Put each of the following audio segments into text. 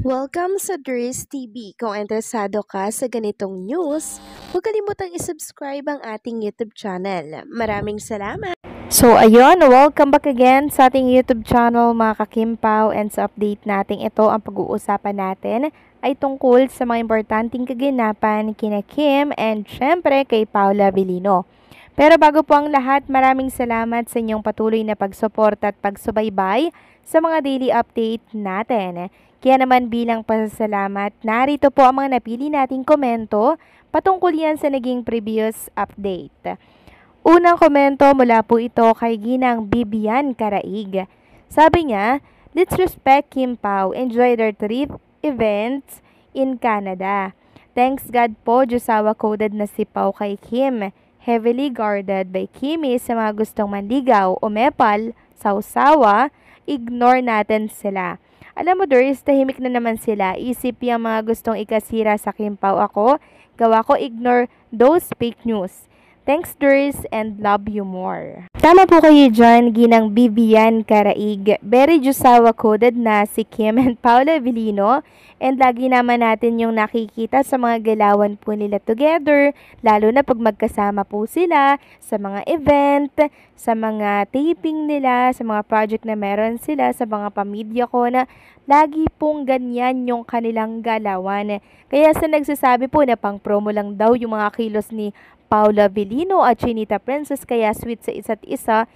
Welcome sa Dries TV. Kung interesado ka sa ganitong news, huwag kalimutang isubscribe ang ating YouTube channel. Maraming salamat! So ayun, welcome back again sa ating YouTube channel mga kakimpaw, and sa update natin ito, ang pag-uusapan natin ay tungkol sa mga importanteng kaganapan kina Kim and syempre kay Paula Avellino. Pero bago po ang lahat, maraming salamat sa inyong patuloy na pagsuporta at pagsubaybay sa mga daily update natin. Kaya naman bilang pasasalamat, narito po ang mga napili nating komento patungkol yan sa naging previous update. Unang komento mula po ito kay Ginang Bibian Karaig. Sabi niya, let's respect Kim Pao, enjoy their trip events in Canada. Thanks God po, Diyosawa coded na si Pao kay Kim. Heavily guarded by Kimi sa mga gustong manligaw, umepal, sausawa, ignore natin sila. Alam mo, Doris, tahimik na naman sila. Isip yung mga gustong ikasira sa Kim Pao ako. Gawa ko ignore those fake news. Thanks, Doris, and love you more. Tama po kayo dyan, Ginang Bibian Karaig. Very Diyosawa coded na si Kim and Paula Avellino. And lagi naman natin yung nakikita sa mga galawan po nila together. Lalo na pag magkasama po sila sa mga event, sa mga taping nila, sa mga project na meron sila, sa mga pamilya ko na lagi pong ganyan yung kanilang galawan. Kaya sa nagsasabi po na pang promo lang daw yung mga kilos ni Paula Avellino at Chinita Princess, kaya sweet sa isa't isa.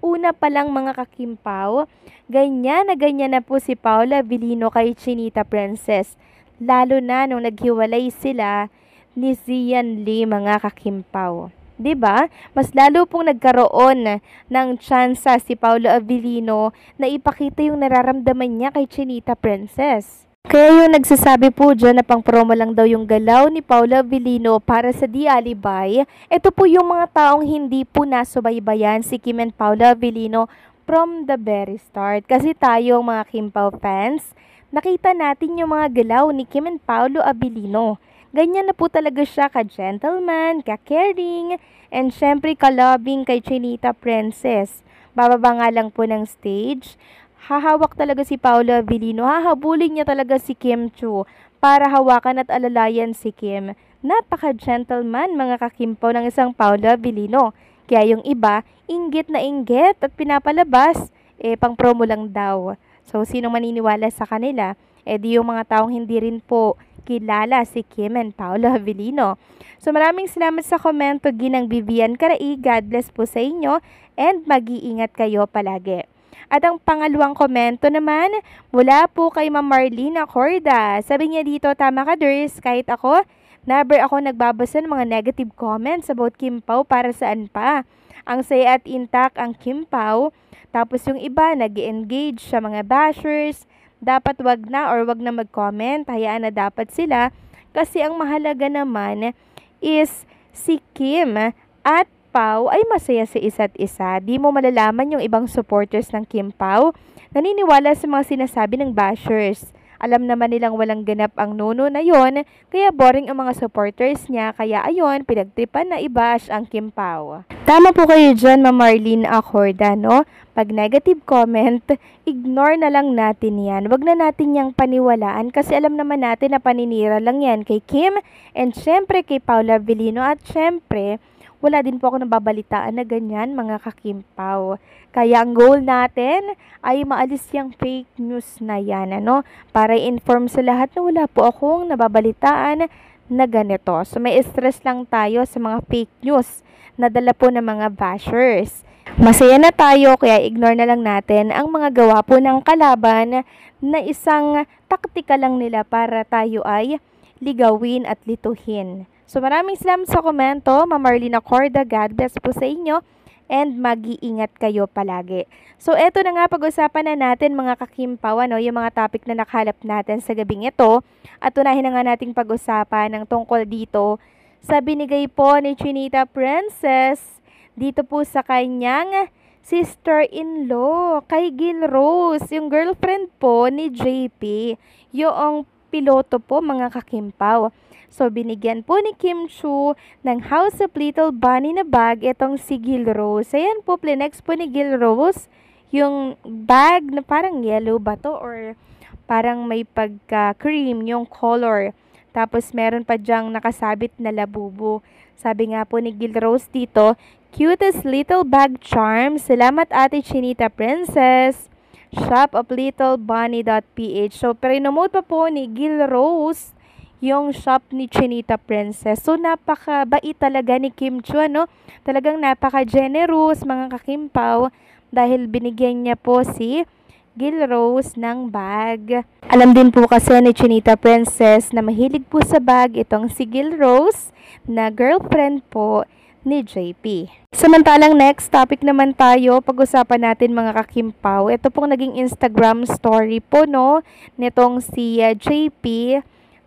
Una pa lang mga kakimpaw, ganyan na po si Paula Avellino kay Chinita Princess. Lalo na nung naghiwalay sila ni Zian Lee mga kakimpaw. 'Di ba? Mas lalo pong nagkaroon ng tsansa si Paula Avellino na ipakita yung nararamdaman niya kay Chinita Princess. Kaya yung nagsasabi po dyan na pang promo lang daw yung galaw ni Paula Avellino para sa Di Alibay, ito po yung mga taong hindi po nasubaybayan si Kim and Paula Avellino from the very start. Kasi tayo mga Kim Pao fans, nakita natin yung mga galaw ni Kim and Paula Avellino. Ganyan na po talaga siya ka-gentleman, ka-caring, and syempre ka-loving kay Chinita Princess. Bababa nga lang po ng stage, hahawak talaga si Paula Avellino, hahabulin niya talaga si Kim Chiu para hawakan at alalayan si Kim. Napaka-gentleman mga kakimpaw ng isang Paula Avellino. Kaya yung iba, inggit na inggit at pinapalabas, pang promo lang daw. So, sino maniniwala sa kanila? Di yung mga taong hindi rin po kilala si Kim and Paula Avellino. So, maraming salamat sa komento, Ginang Bibian Karaig. God bless po sa inyo and mag-iingat kayo palagi. At ang pangalawang komento naman, mula po kay Ma'am Marlene Acorda. Sabi niya dito, tama ka, Doris, kahit ako, never ako nagbabasa ng mga negative comments about Kim Pao, para saan pa. Ang saya at intact ang Kim Pao, tapos yung iba nag-engage sa mga bashers. Dapat wag na mag-comment, hayaan na dapat sila. Kasi ang mahalaga naman is si Kim at Pao ay masaya sa isa't isa. Di mo malalaman yung ibang supporters ng Kim Pao naniniwala sa mga sinasabi ng bashers. Alam naman nilang walang ganap ang nono na yon, kaya boring ang mga supporters niya, kaya ayon, pinagtripan na i-bash ang Kim Pao. Tama po kayo dyan, Ma'am Marlene Acorda, no? Pag negative comment, ignore na lang natin yan. Wag na natin yang paniwalaan kasi alam naman natin na paninira lang yan kay Kim and syempre kay Paula Avellino at syempre, wala din po ako nababalitaan na ganyan mga kakimpaw. Kaya ang goal natin ay maalis yung fake news na yan, ano? Para i-inform sa lahat na wala po akong nababalitaan na ganito. So may stress lang tayo sa mga fake news na dala po ng mga bashers. Masaya na tayo kaya ignore na lang natin ang mga gawa po ng kalaban na isang taktika lang nila para tayo ay ligawin at lituhin. So maraming salamat sa komento, Ma'am Marlene Acorda. God bless po sa inyo and mag-iingat kayo palagi. So eto na nga, pag-usapan na natin mga kakimpaw, yung mga topic na nakahalap natin sa gabing ito. At unahin na nga nating pag-usapan ng tungkol dito sa binigay po ni Chinita Princess dito po sa kanyang sister-in-law kay Gil Rose, yung girlfriend po ni JP, yung piloto po mga kakimpaw. So, binigyan po ni Kim Chiu ng House of Little Bunny na bag itong si Gil Rose. Ayan po, plinex po ni Gil Rose yung bag na parang yellow ba to or parang may pagka-cream yung color. Tapos meron pa diyang nakasabit na labubo. Sabi nga po ni Gil Rose dito, cutest little bag charm. Salamat Ate Chinita Princess. Shop of littlebunny.ph. So, pero-note pa po ni Gil Rose yung shop ni Chinita Princess. So, napakabait talaga ni Kim Chu, no? Talagang napaka-generous, mga kakimpaw, dahil binigyan niya po si Gil Rose ng bag. Alam din po kasi ni Chinita Princess na mahilig po sa bag itong si Gil Rose na girlfriend po ni JP. Samantalang next topic naman tayo, pag-usapan natin mga kakimpaw. Ito pong naging Instagram story po, no, nitong si JP.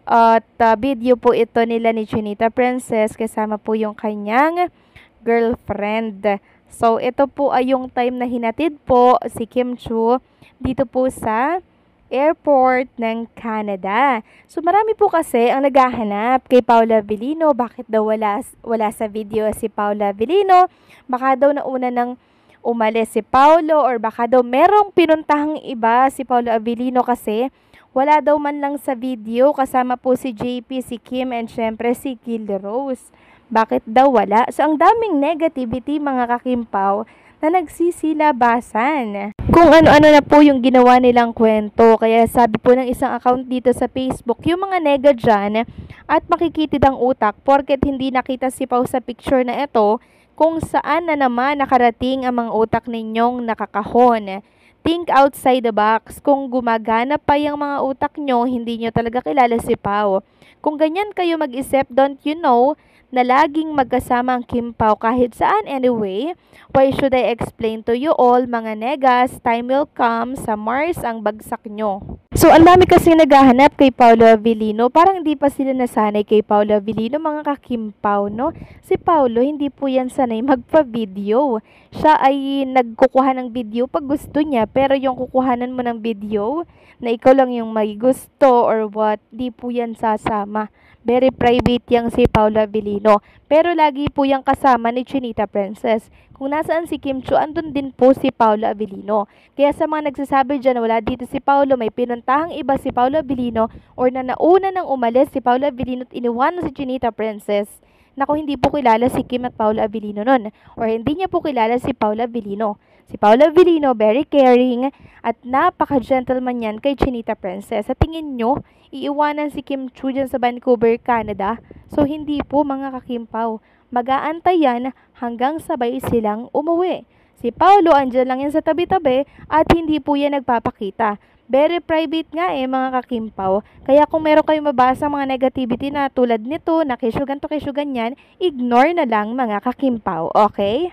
At video po ito nila ni Chinita Princess kasama po yung kanyang girlfriend. So, ito po ay yung time na hinatid po si Kim Chu dito po sa airport ng Canada. So, marami po kasi ang naghahanap kay Paula Avellino. Bakit daw wala sa video si Paula Avellino? Baka daw nauna nang umalis si Paulo or baka daw merong pinuntahang iba si Paula Avellino kasi wala daw man lang sa video kasama po si JP, si Kim, and syempre si Gil Rose. Bakit daw wala? So, ang daming negativity mga kakimpaw na nagsisilabasan. Kung ano-ano na po yung ginawa nilang kwento. Kaya sabi po ng isang account dito sa Facebook, yung mga nega dyan at makikitid ang utak porket hindi nakita si Pau sa picture na ito kung saan na naman nakarating ang mga utak ninyong nakakahon. Think outside the box. Kung gumagana pa yung mga utak nyo, hindi nyo talaga kilala si Pau. Kung ganyan kayo mag-isip, don't you know na laging magkasama ang Kim Pao kahit saan anyway? Why should I explain to you all, mga negas? Time will come, sa Mars ang bagsak nyo. So, ang dami kasi naghahanap kay Paolo Avellino. Parang hindi pa sila nasanay kay Paolo Avellino, mga ka-Kim Pao, no? Si Paolo, hindi po yan sanay magpa-video. Siya ay nagkukuha ng video pag gusto niya, pero yung kukuhanan mo ng video na ikaw lang yung may gusto or what, di po yan sasama. Very private yang si Paula Avellino. Pero lagi po yang kasama ni Chinita Princess. Kung nasaan si Kim Chu, andun din po si Paula Avellino. Kaya sa mga nagsasabi dyan, wala dito si Paulo, may pinuntahang iba si Paula Avellino, or na nauna nang umalis si Paula Avellino at iniwan si Chinita Princess. Naku, hindi po kilala si Kim at Paula Avellino nun. Or hindi niya po kilala si Paula Avellino. Si Paula Avellino, very caring at napaka-gentleman yan kay Chinita Princess. Sa tingin nyo, iiwanan si Kim Chu dyan sa Vancouver, Canada? So, hindi po mga kakimpaw. Mag-aantay yan hanggang sabay silang umuwi. Si Paulo, andyan lang yan sa tabi-tabi at hindi po yan nagpapakita. Very private nga mga kakimpaw. Kaya kung meron kayong mabasa mga negativity na tulad nito, na kesyo ganto, kesyo ganyan, ignore na lang mga kakimpaw. Okay?